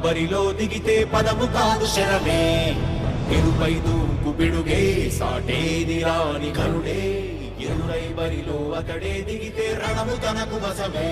బరిలో దిగితే పదము కాదు శరమే ఎరుపై దూకు పిడుగే సాటేది రాని కరుడే ఎరురై బరిలో అతడే దిగితే రణము తనకు వశమే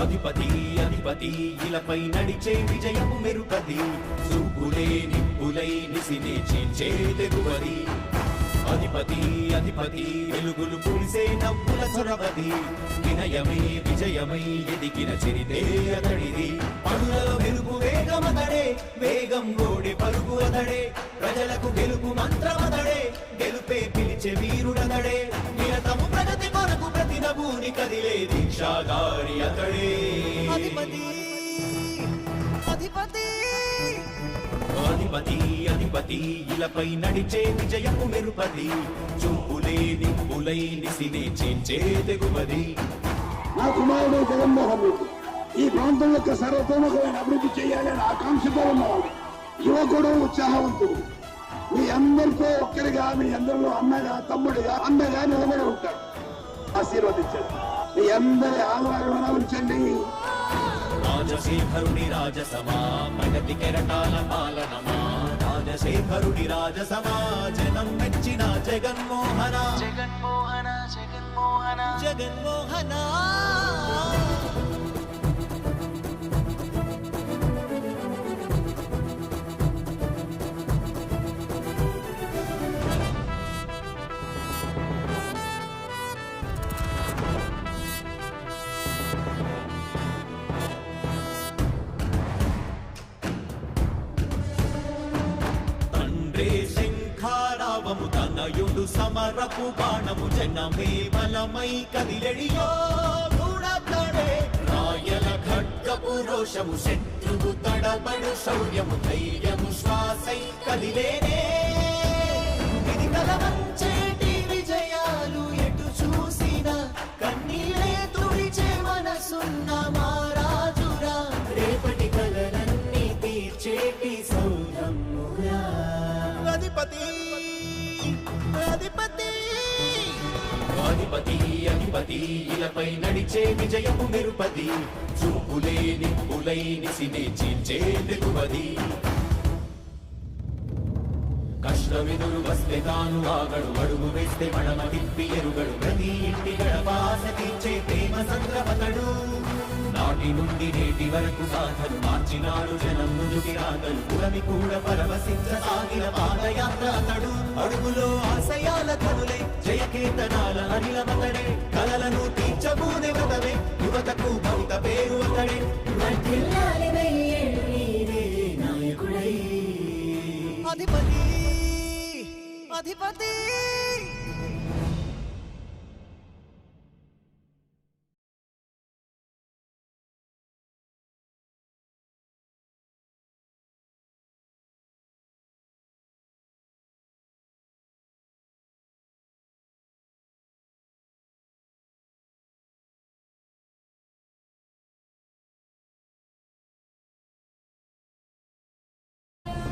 అధిపతి అధిపతి ఇలపై నడిచే విజయము మెరుపది చూపులే నిప్పులై నిసినే చీల్చే తెగువది అధిపతి అధిపతి వెలుగులు పులిసే నవ్వుల చొరవది వినయమే విజయమై ఎదిగిన చరితే అతడిది పనులలో వెలుగు వేగమతడే వేగం గోడి పరుగు అతడే ప్రజలకు గెలుపు మంత్రమతడే గెలుపే పిలిచే వీరుడతడే నిరతము ప్రగతి కొరకు ప్రతి నభూని కదిలే దీక్షాగారి అతడే అధిపతి అధిపతి అధిపతి అధిపతి ఇలపై నడిచే విజయము మెరుపది చూపులే నిప్పులై నిసినే చేంచే తెగువది నా కుమారుడు జగన్మోహన్ రెడ్డి ఈ ప్రాంతం యొక్క సర్వతోముఖమైన అభివృద్ధి చేయాలని ఆకాంక్షతో ఉన్నవాడు యువకుడు ఉత్సాహవంతుడు మీ అందరితో ఒక్కరిగా మీ అందరిలో అన్నగా తమ్ముడిగా అన్నగా నిలబడి ఉంటాడు ఆశీర్వదించండి మీ అందరి ఆహ్వానం ఉంచండి రాజశేఖరుడి రాజసమా ప్రగతి కెరటాల పాలనమా రాజశేఖరుడి రాజసమా జనం మెచ్చిన జగన్మోహన జగన్మోహన జగన్మోహన జగన్మోహన శంఖారావము తనయుడు సమరపు బాణము జనమే బలమై కదిలెడియో గూడతడే రాయల ఖడ్గపు రోషము శత్రువు తడబడు శౌర్యము ధైర్యము శ్వాసై కదిలేనే ఇది కలవంచేటి విజయాలు ఎటు చూసిన కన్నీలే తుడిచే మనసున్న మారాజురా రేపటి కలలన్నీ తీర్చేటి సౌరమ్మురా అధిపతి అధిపతి అధిపతి అధిపతి ఇలపై నడిచే విజయము మెరుపది చూపులే నిప్పులై నిసినే చీల్చే తెగువది కష్టమెదురు వస్తే తాను ఆగడు అడుగు వేస్తే మడమ తిప్పి ఎరుగడు ప్రతి ఇంటి గడపాస తీర్చే ప్రేమ సంద్రపతడు నాటి నుండి నేటి వరకు సాధలు మార్చినాడు జనం నుదుటి రాగలు పురమి కూడా పరవశించసాగిన పాదయాత్ర అతడు అడుగులో ఆశయాల కనులే జయకేతనాల అనిలమతడే కలలను తీర్చబూనే వ్రతమే యువతకు భవిత పేరు అతడే నాయకుడై అధిపతి అధిపతి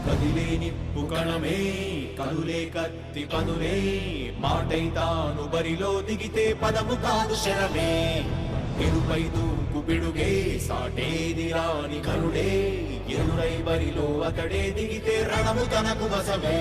కదిలే నిప్పు కణమే కనులే కత్తి పనులే మాటై తాను బరిలో దిగితే పదము కాదు శరమే ఎరుపై దూకు పిడుగే సాటేది రాని కరుడే ఎరురై బరిలో అతడే దిగితే రణము తనకు వశమే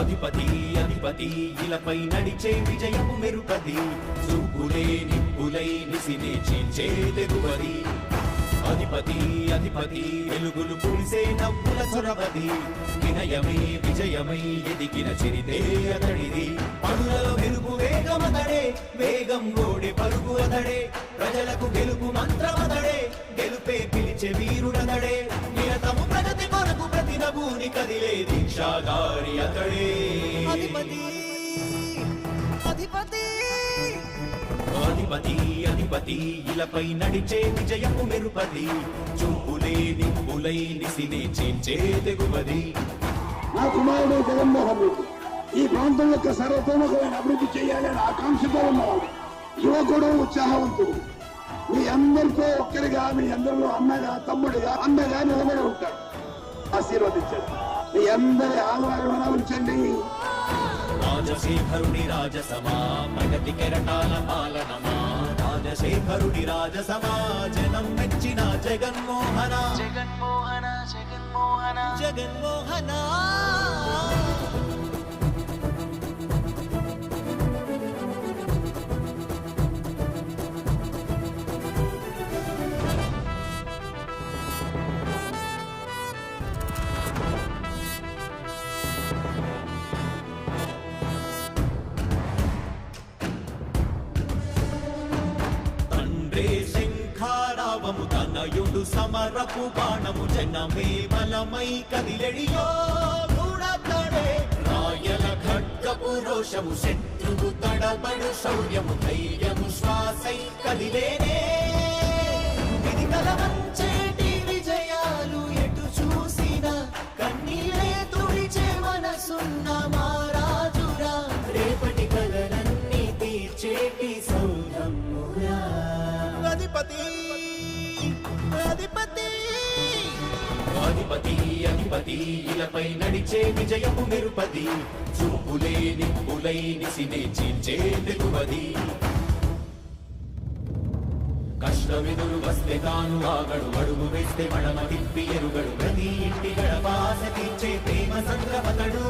అధిపతి అధిపతి ఇలపై నడిచే విజయము మెరుపది చూపులే నిప్పులై నిసినే చీల్చే తెగువది అధిపతి అధిపతి వెలుగులు పులిసే నవ్వుల చొరవది వినయమే విజయమై ఎదిగిన చరితే అతడిది పనులలో వెలుగు వేగమ వేగం ఓడే పరుగు అతడే ప్రజలకు గెలుపు మంత్రమతడే గెలుపే పిలిచే వీరుడతడే నిరతము ప్రగతి కొరకు ప్రతి నభూని కదిలే దీక్షాగారి అతడే అధిపతి అధిపతి అధిపతి అధిపతి ఇలపై నడిచే విజయపు మెరుపది చూపులే నిప్పులై నిసినే చేంచే తెగువది నా కుమారుడు జగన్మోహన్ రెడ్డి ఈ ప్రాంతం యొక్క సర్వతోముఖమైన అభివృద్ధి చేయాలని ఆకాంక్షతో ఉన్నవాడు, యువకుడు, ఉత్సాహవంతుడు. మీ అందరితో ఒక్కరిగా, మీ అందరిలో అన్నగా, తమ్ముడిగా, అన్నగా నిలబడి ఉంటాడు. ఆశీర్వదించండి. మీ అందరి ఆహ్వానం ఉంచండి. రాజశేఖరుడి రాజసమా ప్రగతి కెరటాల పాలనమా రాజశేఖరుడి రాజసమా జనం మెచ్చిన జగన్మోహన జగన్మోహన జగన్మోహన జగన్మోహన శంఖారావము తనయుడు సమరపు బాణము జనమే బలమై కదిలెడియో గూడతడే రాయల ఖడ్గపు రోషము శత్రువు తడబడు శౌర్యము ధైర్యము శ్వాసై కదిలేనే ఇది కలవంచేటి విజయాలు ఎటు చూసిన కన్నీలే తుడిచే మనసున్న మారాజురా రేపటి కలలన్నీ తీర్చేటి సౌరమ్మురా అధిపతి అధిపతి అధిపతి అధిపతి ఇలపై నడిచే విజయపు మెరుపది చూపులే నిప్పులై నిసినే చీల్చే తెగువది కష్టమెదురు వస్తే తాను ఆగడు అడుగు వేస్తే మడమ తిప్పి ఎరుగడు ప్రతి ఇంటి గడపాస తీర్చే ప్రేమ సంద్రపతడు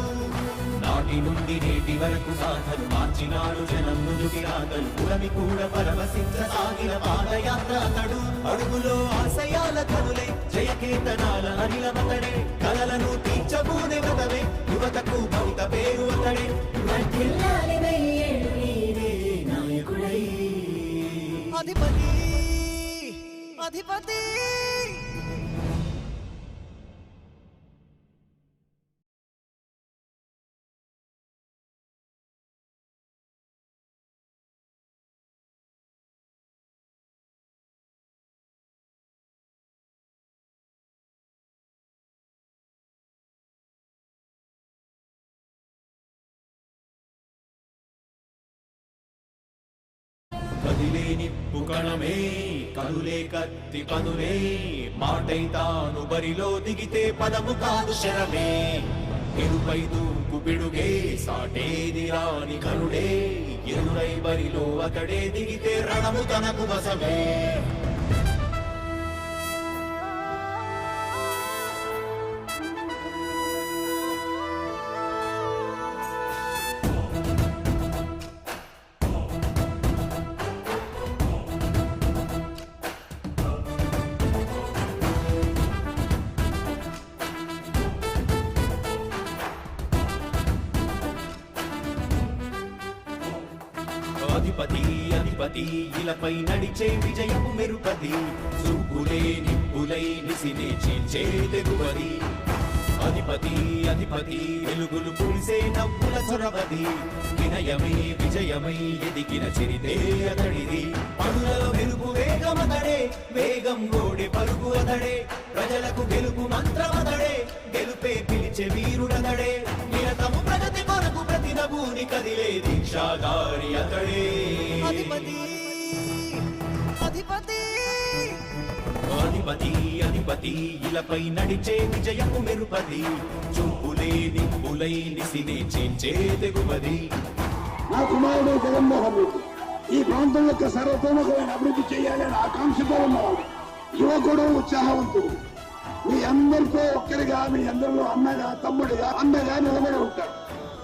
నాటి నుండి నేటి వరకు సాధలు మార్చినాడు జనం నుదుటి రాతలు పురమి కూడా పరవశించసాగిన పాదయాత్ర అతడు అడుగులో ఆశయాల కనులే జయకేతనాల అనిలమతడే కలలను తీర్చబూనే వ్రతమే యువతకు భవిత పేరు అతడే నాయకుడై అధిపతి అధిపతి కదిలే నిప్పు కణమే కనులే కత్తి పనులే మాటై తాను బరిలో దిగితే పదము కాదు శరమే ఎరుపై దూకు పిడుగే సాటేది రాని కనుడే ఎదురై బరిలో అతడే దిగితే రణము తనకు వశమే అధిపతి అధిపతి ఇలపై నడిచే విజయపు మెరుపది చూపులే నిప్పులై నిసినే చీల్చే తెగువది అధిపతి అధిపతి వెలుగులు పులిసే నవ్వుల చొరవది వినయమై విజయమై ఎదిగిన చిరితే అతడిది పనులలో వెలుగు వేగమతడే వేగం ఓడే పరుగు అతడే ప్రజలకు గెలుపు మంత్రమతడే గెలుపే పిలిచే వీరుడతడే నిరతము ప్రగతి కొరకు ప్రతి నభూని కదిలే దీక్షాగారి అతడే అధిపతి అధిపతి అధిపతి అధిపతి ఇలపై నడిచే విజయపు మెరుపది చూపులే నిప్పులై నిసినే చేంచే తెగువది నా కుమారుడు జగన్మోహన్ రెడ్డి ఈ ప్రాంతం యొక్క సర్వతోముఖమైన అభివృద్ధి చేయాలని ఆకాంక్షతో ఉన్నవాడు, యువకుడు, ఉత్సాహవంతుడు. మీ అందరితో ఒక్కరిగా, మీ అందరిలో అన్నగా, తమ్ముడిగా, అన్నగా నిలబడి ఉంటాడు.